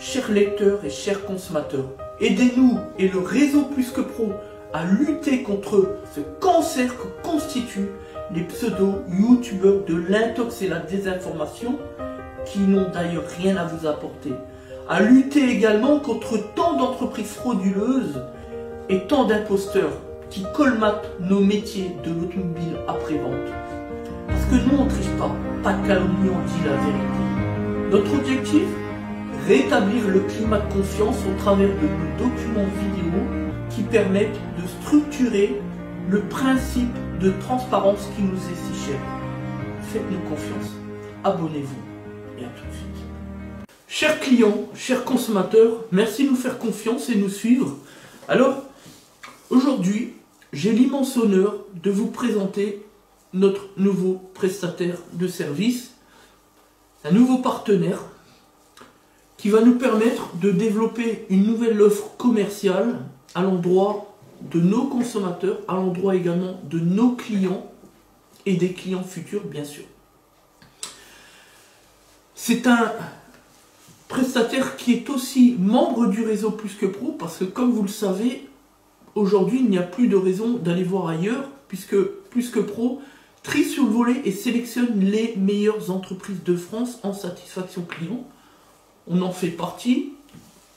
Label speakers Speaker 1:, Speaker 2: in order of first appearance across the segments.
Speaker 1: chers lecteurs et chers consommateurs, aidez-nous et le réseau Plus que Pro à lutter contre ce cancer que constituent les pseudo-youtubeurs de l'intox et la désinformation qui n'ont d'ailleurs rien à vous apporter. À lutter également contre tant d'entreprises frauduleuses et tant d'imposteurs qui colmatent nos métiers de l'automobile après-vente. Parce que nous on ne triche pas de calomnie, on dit la vérité. Notre objectif, rétablir le climat de confiance au travers de nos documents vidéo qui permettent de structurer le principe de transparence qui nous est si cher. Faites-nous confiance, abonnez-vous et à tout de suite. Chers clients, chers consommateurs, merci de nous faire confiance et nous suivre. Alors, aujourd'hui, j'ai l'immense honneur de vous présenter notre nouveau prestataire de service, un nouveau partenaire qui va nous permettre de développer une nouvelle offre commerciale à l'endroit de nos consommateurs, à l'endroit également de nos clients et des clients futurs, bien sûr. C'est un prestataire qui est aussi membre du réseau Plus que Pro, parce que comme vous le savez, aujourd'hui, il n'y a plus de raison d'aller voir ailleurs, puisque Plus que Pro trie sur le volet et sélectionne les meilleures entreprises de France en satisfaction client. On en fait partie.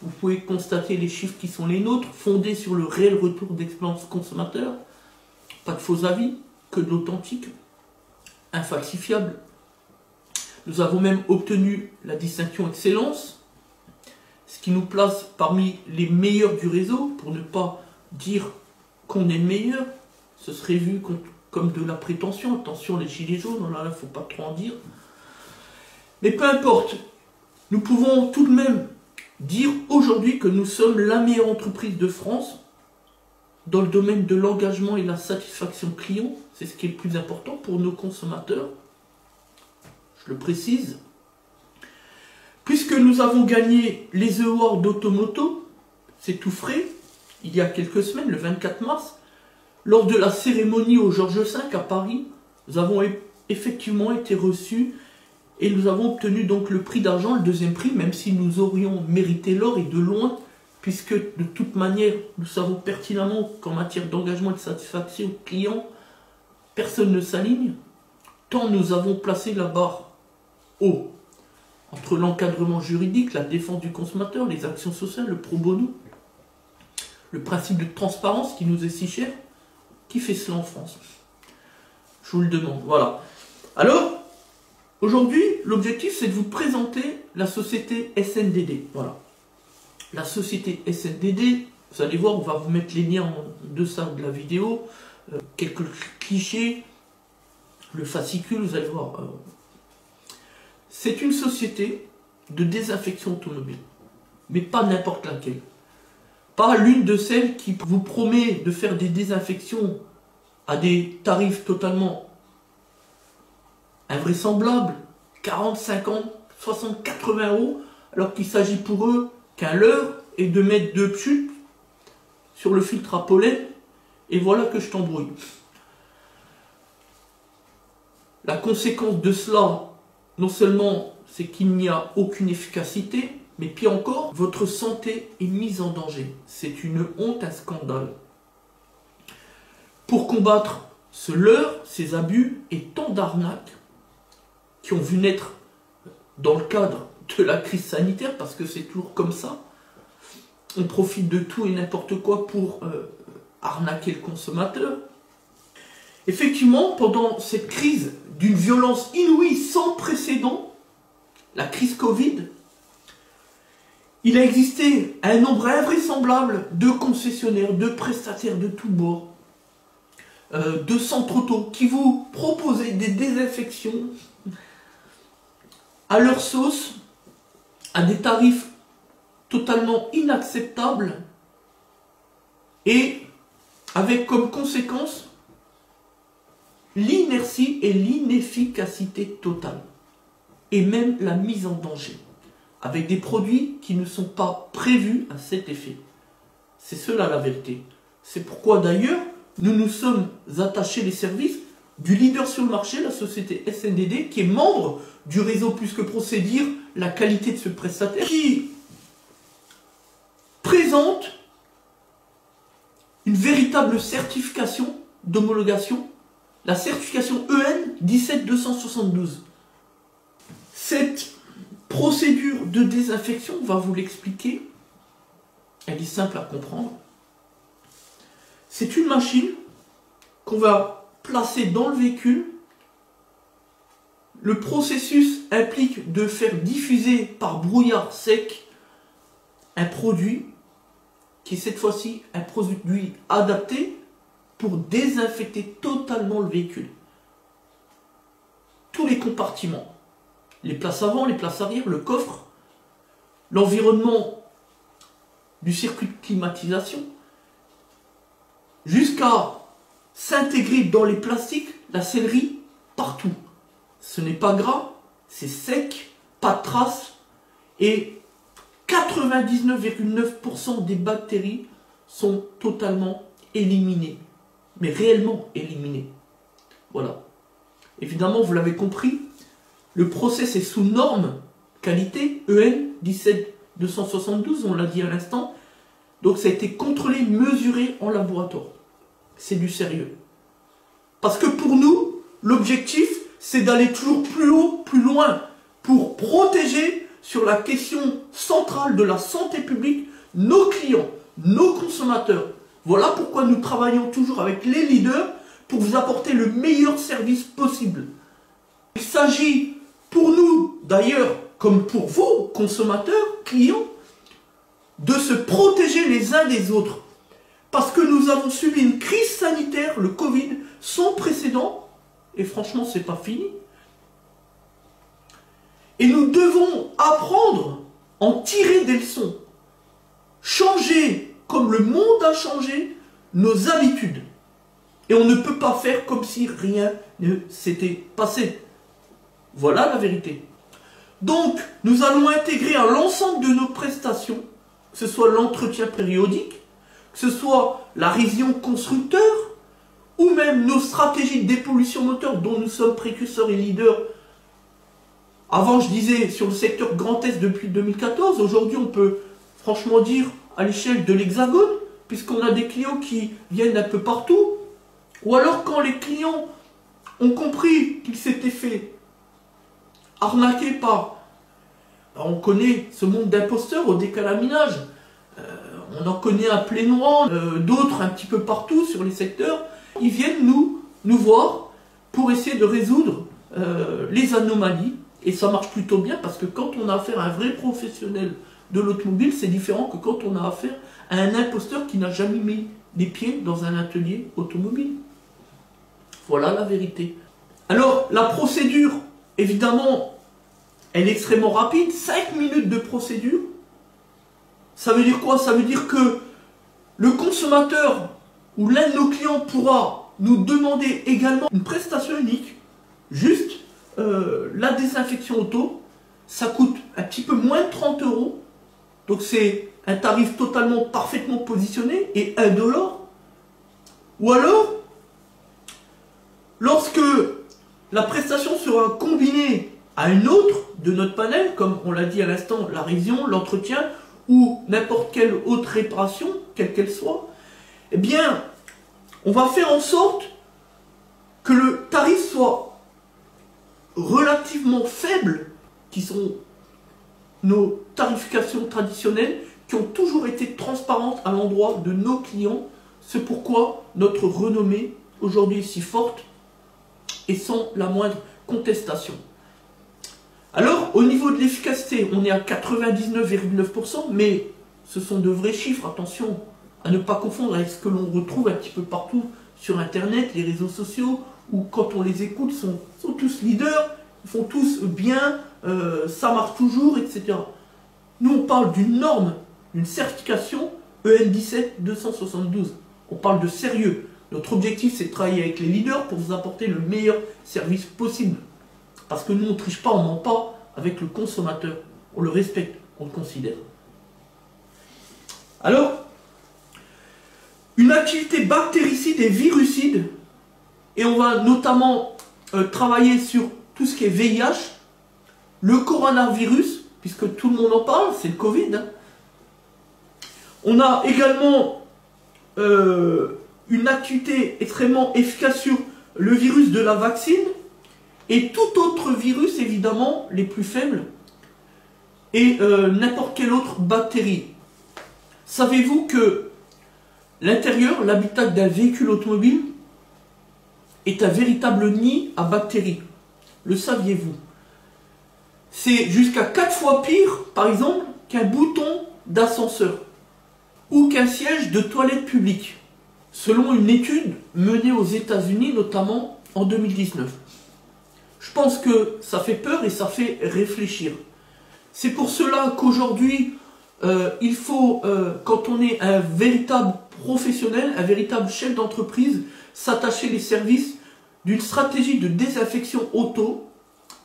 Speaker 1: Vous pouvez constater les chiffres qui sont les nôtres, fondés sur le réel retour d'expérience consommateur. Pas de faux avis, que de l'authentique, infalsifiable. Nous avons même obtenu la distinction Excellence, ce qui nous place parmi les meilleurs du réseau, pour ne pas dire qu'on est meilleur. Ce serait vu comme de la prétention. Attention, les gilets jaunes, là, il ne faut pas trop en dire. Mais peu importe, nous pouvons tout de même dire aujourd'hui que nous sommes la meilleure entreprise de France dans le domaine de l'engagement et la satisfaction client. C'est ce qui est le plus important pour nos consommateurs. Je le précise. Puisque nous avons gagné les Awards d'Automoto, c'est tout frais, il y a quelques semaines, le 24 mars, lors de la cérémonie au Georges V à Paris, nous avons effectivement été reçus et nous avons obtenu donc le prix d'argent, le deuxième prix, même si nous aurions mérité l'or et de loin, puisque de toute manière, nous savons pertinemment qu'en matière d'engagement et de satisfaction client, personne ne s'aligne, tant nous avons placé la barre haut, entre l'encadrement juridique, la défense du consommateur, les actions sociales, le pro bono, le principe de transparence qui nous est si cher. Qui fait cela en France? Je vous le demande, voilà. Alors, aujourd'hui, l'objectif, c'est de vous présenter la société SNDD. Voilà. La société SNDD, vous allez voir, on va vous mettre les liens en deçà de la vidéo, quelques clichés, le fascicule, vous allez voir. C'est une société de désinfection automobile, mais pas n'importe laquelle. Pas l'une de celles qui vous promet de faire des désinfections à des tarifs totalement invraisemblables, 40, 50, 60, 80 euros, alors qu'il s'agit pour eux qu'un leurre et de mettre 2 pchutes sur le filtre à pollen, et voilà que je t'embrouille. La conséquence de cela, non seulement c'est qu'il n'y a aucune efficacité, mais pire encore, votre santé est mise en danger. C'est une honte, un scandale. Pour combattre ce leurre, ces abus et tant d'arnaques qui ont vu naître dans le cadre de la crise sanitaire, parce que c'est toujours comme ça, on profite de tout et n'importe quoi pour arnaquer le consommateur. Effectivement, pendant cette crise d'une violence inouïe sans précédent, la crise Covid, il a existé un nombre invraisemblable de concessionnaires, de prestataires de tous bords, de centres auto qui vous proposaient des désinfections à leur sauce, à des tarifs totalement inacceptables et avec comme conséquence l'inertie et l'inefficacité totale et même la mise en danger, avec des produits qui ne sont pas prévus à cet effet. C'est cela la vérité. C'est pourquoi d'ailleurs, nous nous sommes attachés les services du leader sur le marché, la société SNDD, qui est membre du réseau Plus que Pro, c'est dire la qualité de ce prestataire, qui présente une véritable certification d'homologation, la certification EN 17272. Cette procédure de désinfection, on va vous l'expliquer, elle est simple à comprendre. C'est une machine qu'on va placer dans le véhicule. Le processus implique de faire diffuser par brouillard sec un produit qui est cette fois-ci un produit adapté pour désinfecter totalement le véhicule. Tous les compartiments, les places avant, les places arrière, le coffre, l'environnement du circuit de climatisation, jusqu'à s'intégrer dans les plastiques, la sellerie, partout. Ce n'est pas gras, c'est sec, pas de traces, et 99,9% des bactéries sont totalement éliminées, mais réellement éliminées. Voilà. Évidemment, vous l'avez compris, le process est sous norme qualité EN 17272, on l'a dit à l'instant. Donc ça a été contrôlé, mesuré en laboratoire. C'est du sérieux. Parce que pour nous, l'objectif, c'est d'aller toujours plus haut, plus loin, pour protéger sur la question centrale de la santé publique nos clients, nos consommateurs. Voilà pourquoi nous travaillons toujours avec les leaders pour vous apporter le meilleur service possible. Il s'agit pour nous, d'ailleurs, comme pour vos consommateurs, clients, de se protéger les uns des autres. Parce que nous avons subi une crise sanitaire, le Covid, sans précédent, et franchement, c'est pas fini. Et nous devons apprendre, en tirer des leçons, changer, comme le monde a changé, nos habitudes. Et on ne peut pas faire comme si rien ne s'était passé. Voilà la vérité. Donc, nous allons intégrer à l'ensemble de nos prestations, que ce soit l'entretien périodique, que ce soit la révision constructeur, ou même nos stratégies de dépollution moteur dont nous sommes précurseurs et leaders. Avant, je disais, sur le secteur Grand Est depuis 2014, aujourd'hui, on peut franchement dire à l'échelle de l'Hexagone, puisqu'on a des clients qui viennent un peu partout. Ou alors, quand les clients ont compris qu'ils s'étaient fait arnaquer par... On connaît ce monde d'imposteurs au décalaminage. On en connaît à Plénois, d'autres un petit peu partout sur les secteurs. Ils viennent nous voir pour essayer de résoudre les anomalies. Et ça marche plutôt bien parce que quand on a affaire à un vrai professionnel de l'automobile, c'est différent que quand on a affaire à un imposteur qui n'a jamais mis les pieds dans un atelier automobile. Voilà la vérité. Alors, la procédure, évidemment, elle est extrêmement rapide. 5 minutes de procédure. Ça veut dire quoi? Ça veut dire que le consommateur ou l'un de nos clients pourra nous demander également une prestation unique, juste la désinfection auto. Ça coûte un petit peu moins de 30 €. Donc c'est un tarif totalement parfaitement positionné et indolore. Ou alors, lorsque la prestation sera combinée à une autre de notre panel, comme on l'a dit à l'instant, la révision, l'entretien ou n'importe quelle autre réparation, quelle qu'elle soit, eh bien, on va faire en sorte que le tarif soit relativement faible, qui sont nos tarifications traditionnelles, qui ont toujours été transparentes à l'endroit de nos clients. C'est pourquoi notre renommée aujourd'hui est si forte et sans la moindre contestation. Alors, au niveau de l'efficacité, on est à 99,9%, mais ce sont de vrais chiffres, attention à ne pas confondre avec ce que l'on retrouve un petit peu partout sur Internet, les réseaux sociaux, où quand on les écoute, sont tous leaders, ils font tous bien, ça marche toujours, etc. Nous, on parle d'une norme, d'une certification EN 17272. On parle de sérieux. Notre objectif, c'est de travailler avec les leaders pour vous apporter le meilleur service possible. Parce que nous, on ne triche pas, on ne ment pas avec le consommateur. On le respecte, on le considère. Alors, une activité bactéricide et virucide, et on va notamment travailler sur tout ce qui est VIH, le coronavirus, puisque tout le monde en parle, c'est le Covid. On a également une activité extrêmement efficace sur le virus de la vaccine et tout autre virus, évidemment, les plus faibles, et n'importe quelle autre bactérie. Savez-vous que l'intérieur, l'habitat d'un véhicule automobile est un véritable nid à bactéries? Le saviez-vous? C'est jusqu'à 4 fois pire, par exemple, qu'un bouton d'ascenseur ou qu'un siège de toilette publique, selon une étude menée aux États-Unis, notamment en 2019. Je pense que ça fait peur et ça fait réfléchir. C'est pour cela qu'aujourd'hui, il faut, quand on est un véritable professionnel, un véritable chef d'entreprise, s'attacher les services d'une stratégie de désinfection auto,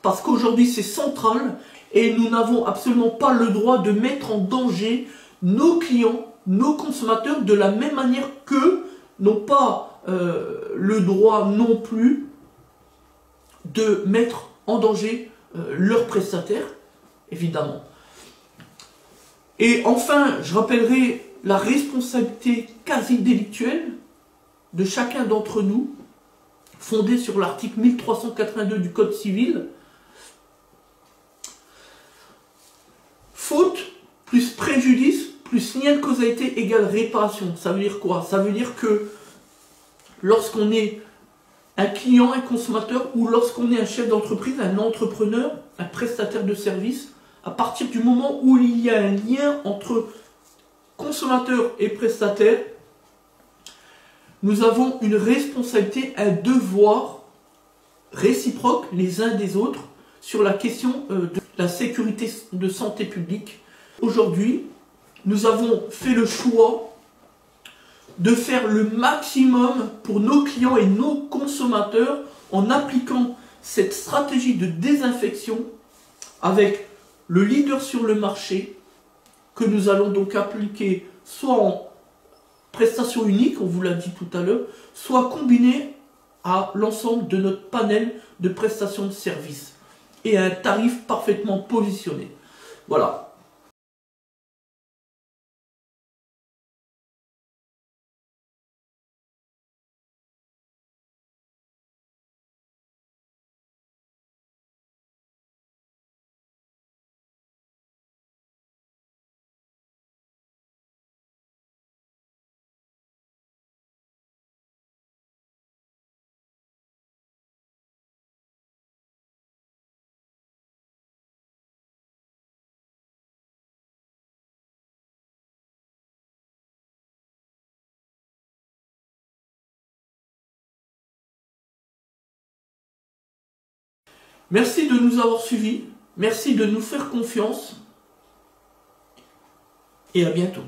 Speaker 1: parce qu'aujourd'hui c'est central et nous n'avons absolument pas le droit de mettre en danger nos clients, nos consommateurs, de la même manière qu'eux n'ont pas le droit non plus de mettre en danger leurs prestataires, évidemment. Et enfin, je rappellerai la responsabilité quasi délictuelle de chacun d'entre nous, fondée sur l'article 1382 du Code civil. Faute plus préjudice plus lien de causalité égale réparation. Ça veut dire quoi? Ça veut dire que lorsqu'on est un client, un consommateur, ou lorsqu'on est un chef d'entreprise, un entrepreneur, un prestataire de service, à partir du moment où il y a un lien entre consommateur et prestataire, nous avons une responsabilité, un devoir réciproque les uns des autres sur la question de la sécurité de santé publique. Aujourd'hui, nous avons fait le choix de faire le maximum pour nos clients et nos consommateurs en appliquant cette stratégie de désinfection avec le leader sur le marché que nous allons donc appliquer soit en prestation unique, on vous l'a dit tout à l'heure, soit combiné à l'ensemble de notre panel de prestations de services et à un tarif parfaitement positionné. Voilà. Merci de nous avoir suivis, merci de nous faire confiance et à bientôt.